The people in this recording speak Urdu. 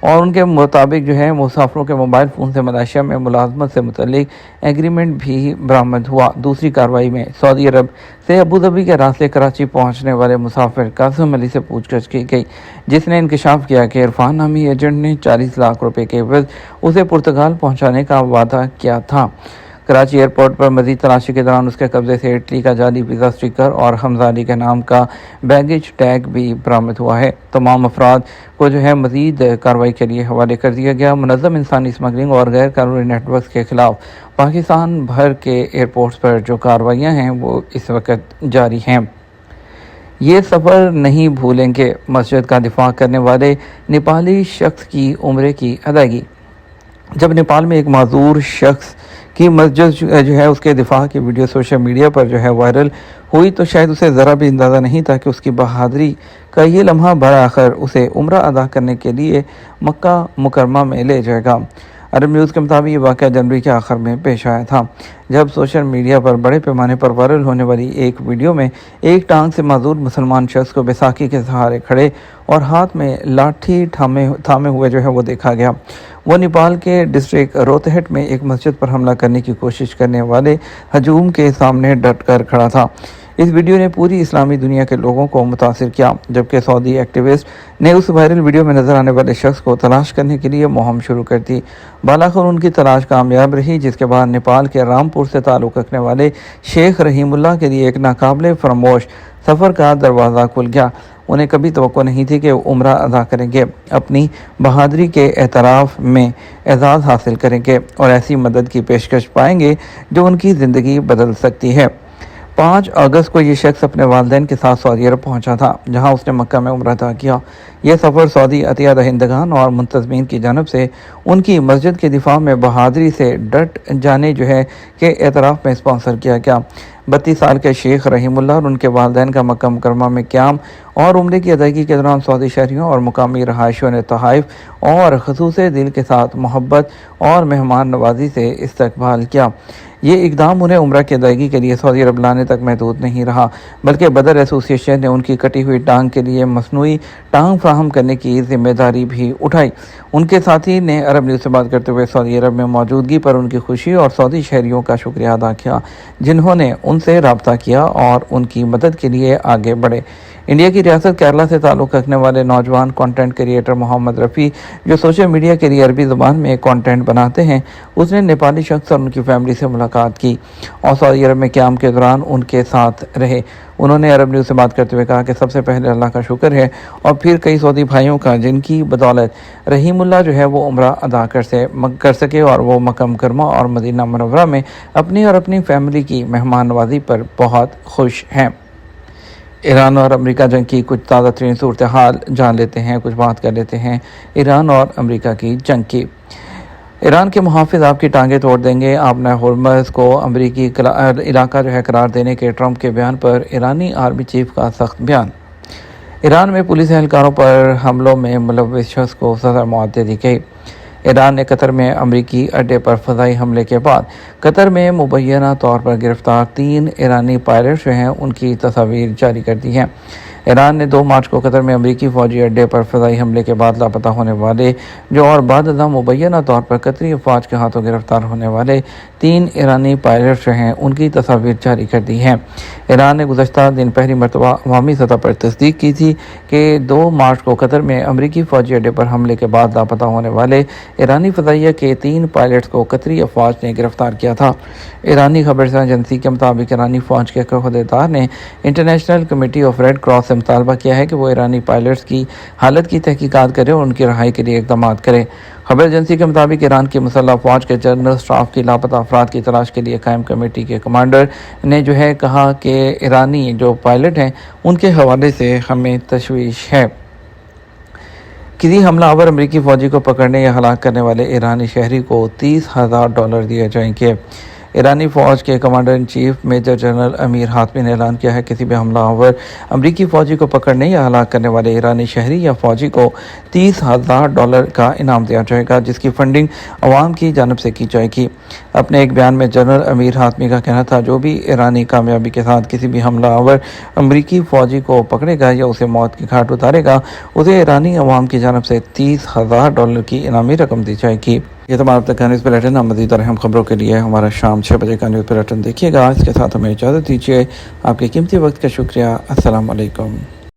اور ان کے مطابق جو ہے مسافروں کے موبائل فون سے ملائیشیا میں ملازمت سے متعلق ایگریمنٹ بھی برآمد ہوا۔ دوسری کارروائی میں سعودی عرب سے ابوظہبی کے راستے کراچی پہنچنے والے مسافر قاسم علی سے پوچھ گچھ کی گئی، جس نے انکشاف کیا کہ عرفان نامی ایجنٹ نے 40 لاکھ روپے کے عوض اسے پرتگال پہنچانے کا وعدہ کیا تھا۔ کراچی ایئرپورٹ پر مزید تلاشی کے دوران اس کے قبضے سے اٹلی کا جعلی ویزا اسٹیکر اور حمزہ علی کے نام کا بیگیج ٹیگ بھی برآمد ہوا ہے۔ تمام افراد کو جو ہے مزید کارروائی کے لیے حوالے کر دیا گیا۔ منظم انسانی اسمگلنگ اور غیر قانونی نیٹ ورکس کے خلاف پاکستان بھر کے ایئرپورٹس پر جو کارروائیاں ہیں وہ اس وقت جاری ہیں۔ یہ سفر نہیں بھولیں گے، مسجد کا دفاع کرنے والے نیپالی شخص کی عمرے کی ادائیگی۔ جب نیپال میں ایک معذور شخص کی مسجد جو ہے اس کے دفاع کی ویڈیو سوشل میڈیا پر جو ہے وائرل ہوئی تو شاید اسے ذرا بھی اندازہ نہیں تھا کہ اس کی بہادری کا یہ لمحہ برآخر اسے عمرہ ادا کرنے کے لیے مکہ مکرمہ میں لے جائے گا۔ عرب نیوز کے مطابق یہ واقعہ جنوری کے آخر میں پیش آیا تھا، جب سوشل میڈیا پر بڑے پیمانے پر وائرل ہونے والی ایک ویڈیو میں ایک ٹانگ سے معذور مسلمان شخص کو بیساکھی کے سہارے کھڑے اور ہاتھ میں لاٹھی تھامے ہوئے جو ہے وہ دیکھا گیا۔ وہ نیپال کے ڈسٹرکٹ روہتٹ میں ایک مسجد پر حملہ کرنے کی کوشش کرنے والے ہجوم کے سامنے ڈٹ کر کھڑا تھا۔ اس ویڈیو نے پوری اسلامی دنیا کے لوگوں کو متاثر کیا، جبکہ سعودی ایکٹیوسٹ نے اس وائرل ویڈیو میں نظر آنے والے شخص کو تلاش کرنے کے لیے مہم شروع کر دی۔ بالاخر ان کی تلاش کامیاب رہی، جس کے بعد نیپال کے رامپور سے تعلق رکھنے والے شیخ رحیم اللہ کے لیے ایک ناقابل فراموش سفر کا دروازہ کھل گیا۔ انہیں کبھی توقع نہیں تھی کہ وہ عمرہ ادا کریں گے، اپنی بہادری کے اعتراف میں اعزاز حاصل کریں گے اور ایسی مدد کی پیشکش پائیں گے جو ان کی زندگی بدل سکتی ہے۔ 5 اگست کو یہ شخص اپنے والدین کے ساتھ سعودی عرب پہنچا تھا، جہاں اس نے مکہ میں عمرہ ادا کیا۔ یہ سفر سعودی عطیہ دہندگان اور منتظمین کی جانب سے ان کی مسجد کے دفاع میں بہادری سے ڈٹ جانے جو ہے کہ اعتراف میں اسپانسر کیا گیا۔ 32 سال کے شیخ رحیم اللہ اور ان کے والدین کا مکہ مکرمہ میں قیام اور عمرے کی ادائیگی کے دوران سعودی شہریوں اور مقامی رہائشیوں نے تحائف اور خصوص دل کے ساتھ محبت اور مہمان نوازی سے استقبال کیا۔ یہ اقدام انہیں عمرہ کی ادائیگی کے لیے سعودی عرب لانے تک محدود نہیں رہا، بلکہ بدر ایسوسی ایشن نے ان کی کٹی ہوئی ٹانگ کے لیے مصنوعی ٹانگ فراہم کرنے کی ذمہ داری بھی اٹھائی۔ ان کے ساتھی نے عرب نیوز سے بات کرتے ہوئے سعودی عرب میں موجودگی پر ان کی خوشی اور سعودی شہریوں کا شکریہ ادا کیا، جنہوں نے ان سے رابطہ کیا اور ان کی مدد کے لیے آگے بڑھے۔ انڈیا کی ریاست کیرلا سے تعلق رکھنے والے نوجوان کنٹینٹ کریئٹر محمد رفیع، جو سوشل میڈیا کے لیے عربی زبان میں کنٹینٹ بناتے ہیں، اس نے نیپالی شخص اور ان کی فیملی سے ملاقات کی اور سعودی عرب میں قیام کے دوران ان کے ساتھ رہے۔ انہوں نے عرب نیوز سے بات کرتے ہوئے کہا کہ سب سے پہلے اللہ کا شکر ہے اور پھر کئی سعودی بھائیوں کا، جن کی بدولت رحیم اللہ جو ہے وہ عمرہ ادا کر سکے اور وہ مکہ مکرمہ اور مدینہ منورہ میں اپنی اور اپنی فیملی کی مہمان نوازی پر بہت خوش ہیں۔ ایران اور امریکہ جنگ کی کچھ تازہ ترین صورتحال جان لیتے ہیں، کچھ بات کر لیتے ہیں ایران اور امریکہ کی جنگ کی۔ ایران کے محافظ آپ کی ٹانگیں توڑ دیں گے، آبنہ ہرمز کو امریکی علاقہ جو ہے قرار دینے کے ٹرمپ کے بیان پر ایرانی آرمی چیف کا سخت بیان۔ ایران میں پولیس اہلکاروں پر حملوں میں ملوث شخص کو سزا موت دے دی گئی۔ ایران نے قطر میں امریکی اڈے پر فضائی حملے کے بعد قطر میں مبینہ طور پر گرفتار 3 ایرانی پائلٹس جو ہیں ان کی تصاویر جاری کر دی ہیں۔ ایران نے 2 مارچ کو قطر میں امریکی فوجی اڈے پر فضائی حملے کے بعد لاپتہ ہونے والے جو اور بعد ازاں مبینہ طور پر قطری افواج کے ہاتھوں گرفتار ہونے والے 3 ایرانی پائلٹس جو ہیں ان کی تصاویر جاری کر دی ہیں۔ ایران نے گزشتہ دن پہلی مرتبہ عوامی سطح پر تصدیق کی تھی کہ 2 مارچ کو قطر میں امریکی فوجی اڈے پر حملے کے بعد لاپتہ ہونے والے ایرانی فضائیہ کے 3 پائلٹس کو قطری افواج نے گرفتار کیا تھا۔ ایرانی خبررساں ایجنسی کے مطابق ایرانی فوج کے عہدیدار نے international committee of red cross سے مطالبہ کیا ہے کہ وہ ایرانی پائلٹس کی حالت کی تحقیقات کرے اور ان کی رہائی کے لیے اقدامات کرے۔ خبر ایجنسی کے مطابق ایران کی مسلح افواج کے جنرل سٹاف کی لاپتہ افراد کی تلاش کے لیے قائم کمیٹی کے کمانڈر نے جو ہے کہا کہ ایرانی جو پائلٹ ہیں ان کے حوالے سے ہمیں تشویش ہے۔ کسی حملہ آور امریکی فوجی کو پکڑنے یا ہلاک کرنے والے ایرانی شہری کو $30,000 دیے جائیں گے۔ ایرانی فوج کے commander in chief major general Amir Hatami نے اعلان کیا ہے کہ کسی بھی حملہ آور امریکی فوجی کو پکڑنے یا ہلاک کرنے والے ایرانی شہری یا فوجی کو $30,000 کا انعام دیا جائے گا، جس کی فنڈنگ عوام کی جانب سے کی جائے گی۔ اپنے ایک بیان میں جنرل امیر حاتمی کا کہنا تھا جو بھی ایرانی کامیابی کے ساتھ کسی بھی حملہ آور امریکی فوجی کو پکڑے گا یا اسے موت کی گھاٹ اتارے گا اسے ایرانی عوام کی جانب سے $30,000 کی انعامی رقم دی جائے گی۔ یہ تمام اب تک کا نیوز بلیٹن، مزید اور اہم خبروں کے لیے ہمارا شام 6 بجے کا نیوز بلیٹن دیکھیے گا۔ اس کے ساتھ ہمیں اجازت دیجیے۔ آپ کے قیمتی وقت کا شکریہ۔ السلام علیکم۔